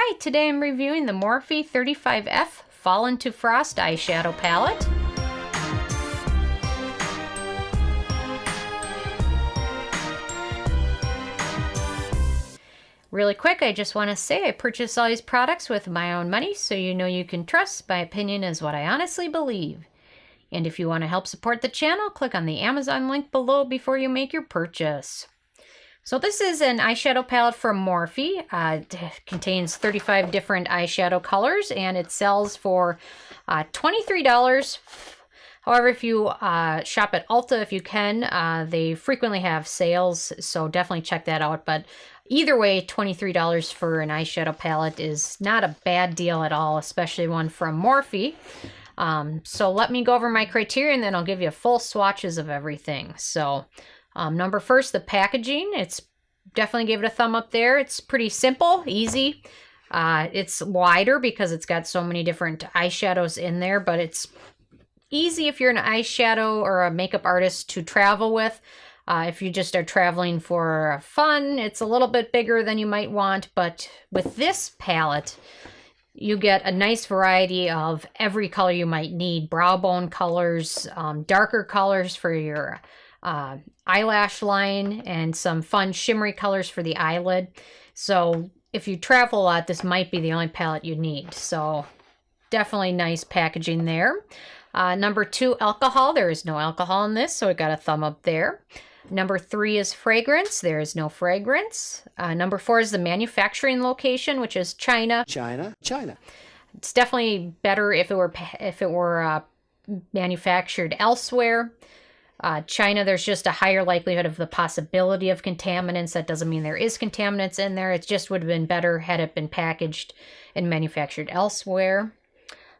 Hi, today I'm reviewing the Morphe 35F Fall into Frost eyeshadow palette. Really quick, I just want to say I purchased all these products with my own money, so you know you can trust my opinion is what I honestly believe. And if you want to help support the channel, click on the Amazon link below before you make your purchase. So this is an eyeshadow palette from Morphe. It contains 35 different eyeshadow colors, and it sells for $23. However, if you shop at Ulta, if you can, they frequently have sales, so definitely check that out. But either way, $23 for an eyeshadow palette is not a bad deal at all, especially one from Morphe. So let me go over my criteria, and then I'll give you full swatches of everything. So number first, the packaging. It's definitely give it a thumb up there. It's pretty simple, easy. It's wider because it's got so many different eyeshadows in there, but it's easy if you're an eyeshadow or a makeup artist to travel with. If you just are traveling for fun, it's a little bit bigger than you might want, but with this palette, you get a nice variety of every color you might need. Brow bone colors, darker colors for your eyelash line, and some fun shimmery colors for the eyelid. So if you travel a lot, this might be the only palette you need. So definitely nice packaging there. Number two, alcohol. There is no alcohol in this, so it got a thumb up there. Number three is fragrance. There is no fragrance. Number four is the manufacturing location, which is China. China. It's definitely better if it were manufactured elsewhere. China, there's just a higher likelihood of the possibility of contaminants. That doesn't mean there is contaminants in there. It just would have been better had it been packaged and manufactured elsewhere.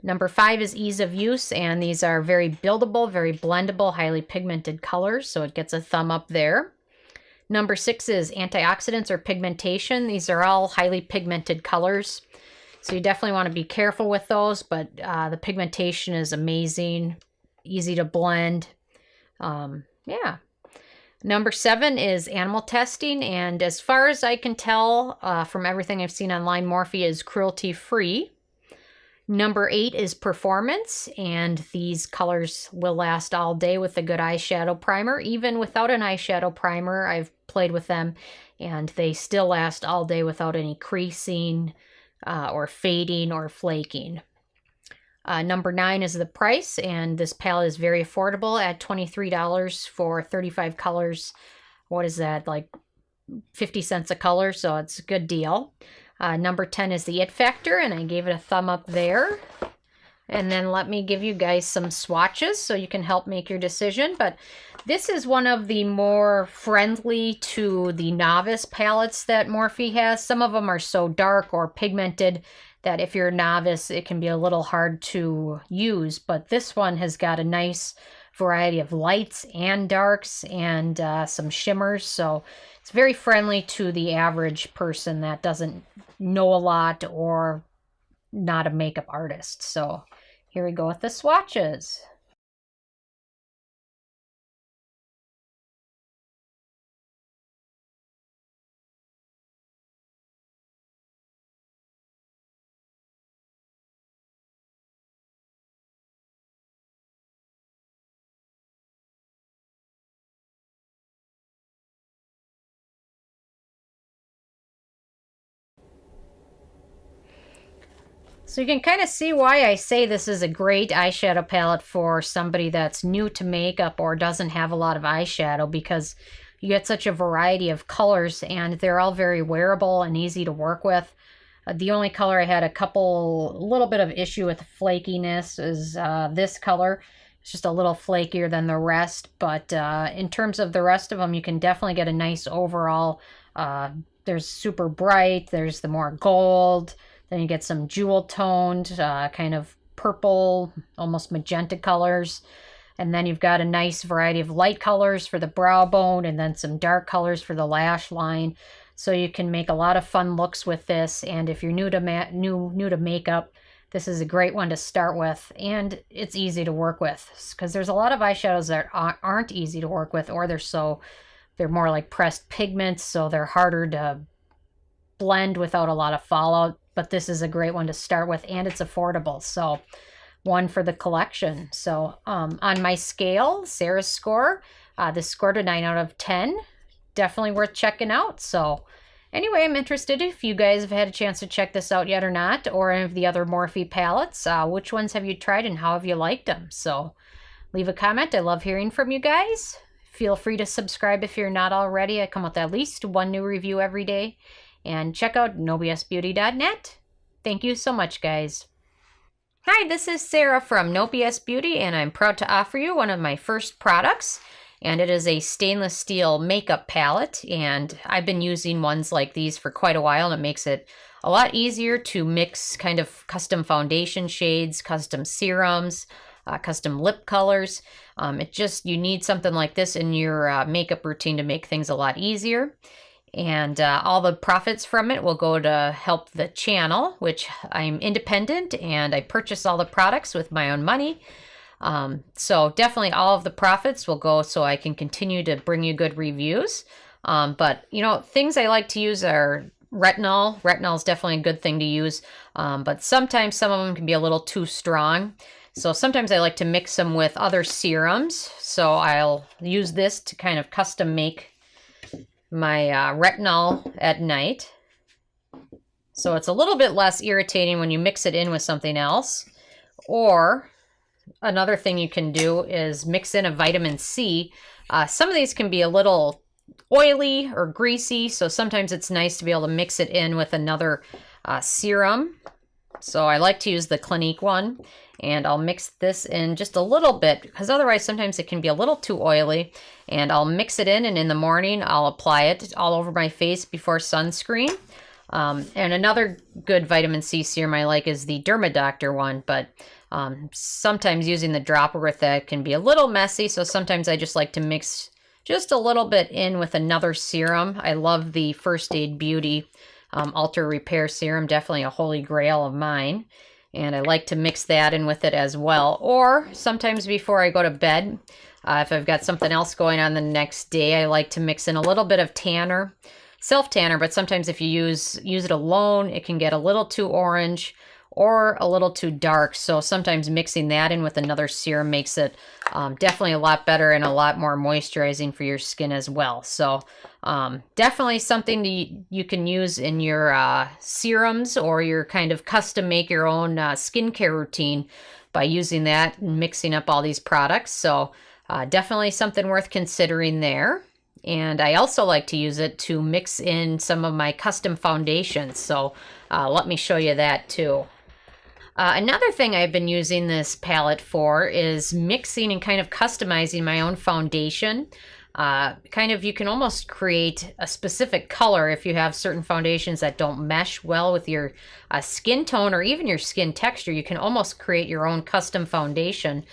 Number five is ease of use, and these are very buildable, very blendable, highly pigmented colors, so it gets a thumb up there. Number six is antioxidants or pigmentation. These are all highly pigmented colors, so you definitely want to be careful with those, but the pigmentation is amazing, easy to blend. Yeah. Number seven is animal testing, and as far as I can tell from everything I've seen online, Morphe is cruelty-free. Number eight is performance, and these colors will last all day with a good eyeshadow primer. Even without an eyeshadow primer, I've played with them, and they still last all day without any creasing or fading or flaking. Number nine is the price, and this palette is very affordable at $23 for 35 colors. What is that, like 50 cents a color? So it's a good deal. Number 10 is the it factor, and I gave it a thumb up there. And then let me give you guys some swatches so you can help make your decision. But this is one of the more friendly to the novice palettes that Morphe has. Some of them are so dark or pigmented that if you're a novice, it can be a little hard to use. But this one has got a nice variety of lights and darks and some shimmers. So it's very friendly to the average person that doesn't know a lot or not a makeup artist. So here we go with the swatches. So you can kind of see why I say this is a great eyeshadow palette for somebody that's new to makeup or doesn't have a lot of eyeshadow, because you get such a variety of colors and they're all very wearable and easy to work with. The only color I had a little bit of issue with flakiness is this color. It's just a little flakier than the rest, but in terms of the rest of them, you can definitely get a nice overall. There's super bright, there's the more gold. Then you get some jewel toned, kind of purple, almost magenta colors. And then you've got a nice variety of light colors for the brow bone, and then some dark colors for the lash line. So you can make a lot of fun looks with this. And if you're new to makeup, this is a great one to start with. And it's easy to work with, because there's a lot of eyeshadows that aren't easy to work with, or they're more like pressed pigments, so they're harder to blend without a lot of fallout, but this is a great one to start with, and it's affordable. So one for the collection. So on my scale, Sarah's score, this scored a 9 out of 10. Definitely worth checking out. So anyway, I'm interested if you guys have had a chance to check this out yet or not, or any of the other Morphe palettes. Which ones have you tried and how have you liked them? So leave a comment. I love hearing from you guys. Feel free to subscribe if you're not already. I come with at least one new review every day. And check out nobsbeauty.net. Thank you so much, guys. Hi, this is Sarah from No BS Beauty, and I'm proud to offer you one of my first products. And it is a stainless steel makeup palette. And I've been using ones like these for quite a while, and it makes it a lot easier to mix kind of custom foundation shades, custom serums, custom lip colors. You need something like this in your makeup routine to make things a lot easier. And all the profits from it will go to help the channel, which I'm independent and I purchase all the products with my own money. So definitely all of the profits will go so I can continue to bring you good reviews. But, you know, things I like to use are retinol. Retinol is definitely a good thing to use, but sometimes some of them can be a little too strong. So sometimes I like to mix them with other serums. So I'll use this to kind of custom make my retinol at night. So it's a little bit less irritating when you mix it in with something else. Or another thing you can do is mix in a vitamin C. Some of these can be a little oily or greasy, so sometimes it's nice to be able to mix it in with another serum. So I like to use the Clinique one, and I'll mix this in just a little bit because otherwise sometimes it can be a little too oily. And I'll mix it in, and in the morning I'll apply it all over my face before sunscreen. And another good vitamin C serum I like is the Dermadoctor one, but sometimes using the dropper with that can be a little messy, so sometimes I just like to mix just a little bit in with another serum. I love the First Aid Beauty Ultra Repair Serum, definitely a holy grail of mine. And I like to mix that in with it as well. Or sometimes before I go to bed, if I've got something else going on the next day, I like to mix in a little bit of tanner, self-tanner, but sometimes if you use it alone, it can get a little too orange or a little too dark. So sometimes mixing that in with another serum makes it definitely a lot better and a lot more moisturizing for your skin as well. So definitely something you can use in your serums or your kind of custom make your own skincare routine by using that and mixing up all these products. So definitely something worth considering there. And I also like to use it to mix in some of my custom foundations. So let me show you that too. Another thing I've been using this palette for is mixing and kind of customizing my own foundation. You can almost create a specific color if you have certain foundations that don't mesh well with your skin tone or even your skin texture. You can almost create your own custom foundation.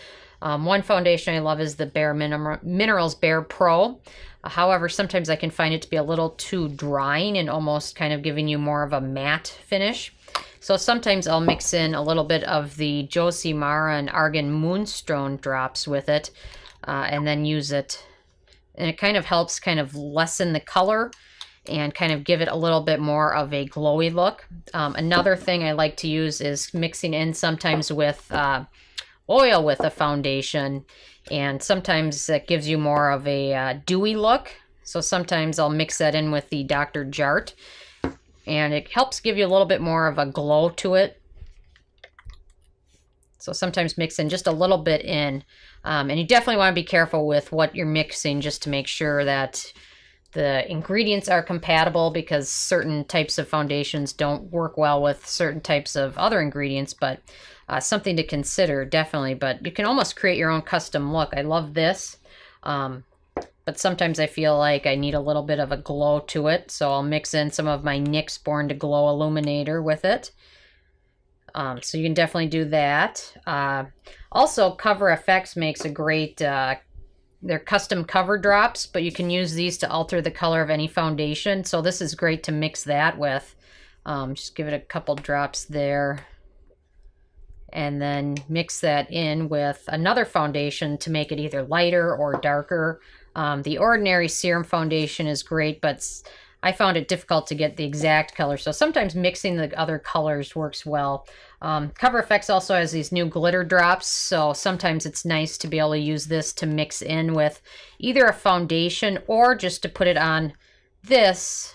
One foundation I love is the Bare Minerals Bare Pro. However, sometimes I can find it to be a little too drying and almost kind of giving you more of a matte finish. So sometimes I'll mix in a little bit of the Josie Mara and Argan Moonstone drops with it and then use it. And it kind of helps kind of lessen the color and kind of give it a little bit more of a glowy look. Another thing I like to use is mixing in sometimes with oil with a foundation, and sometimes that gives you more of a dewy look. So sometimes I'll mix that in with the Dr. Jart, and it helps give you a little bit more of a glow to it. So sometimes mix in just a little bit in, and you definitely want to be careful with what you're mixing just to make sure that the ingredients are compatible, because certain types of foundations don't work well with certain types of other ingredients, but something to consider, definitely. But you can almost create your own custom look. I love this, but sometimes I feel like I need a little bit of a glow to it, so I'll mix in some of my NYX Born to Glow Illuminator with it. So you can definitely do that. Also, Cover FX makes a great, they're custom cover drops, but you can use these to alter the color of any foundation. So this is great to mix that with. Just give it a couple drops there. And then mix that in with another foundation to make it either lighter or darker. The Ordinary Serum Foundation is great, but I found it difficult to get the exact color. So sometimes mixing the other colors works well. Cover FX also has these new glitter drops. So sometimes it's nice to be able to use this to mix in with either a foundation or just to put it on this.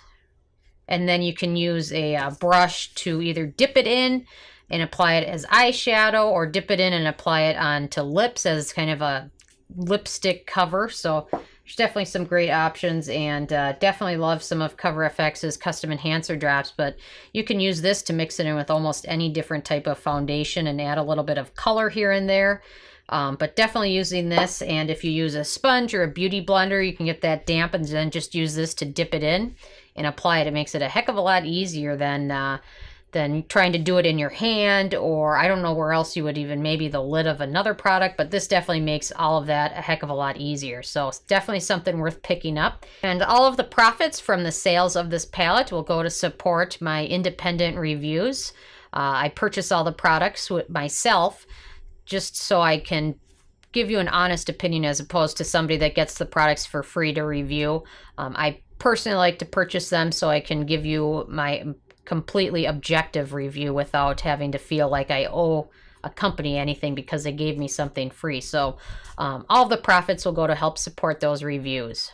And then you can use a brush to either dip it in and apply it as eyeshadow, or dip it in and apply it onto lips as kind of a lipstick cover. So there's definitely some great options, and definitely love some of Cover FX's custom enhancer drops, but you can use this to mix it in with almost any different type of foundation and add a little bit of color here and there. But definitely using this, and if you use a sponge or a beauty blender, you can get that damp and then just use this to dip it in and apply it. It makes it a heck of a lot easier than trying to do it in your hand, or I don't know where else you would even, maybe the lid of another product, but this definitely makes all of that a heck of a lot easier. So it's definitely something worth picking up. And all of the profits from the sales of this palette will go to support my independent reviews. I purchase all the products myself just so I can give you an honest opinion as opposed to somebody that gets the products for free to review. I personally like to purchase them so I can give you my completely objective review without having to feel like I owe a company anything because they gave me something free. So all the profits will go to help support those reviews.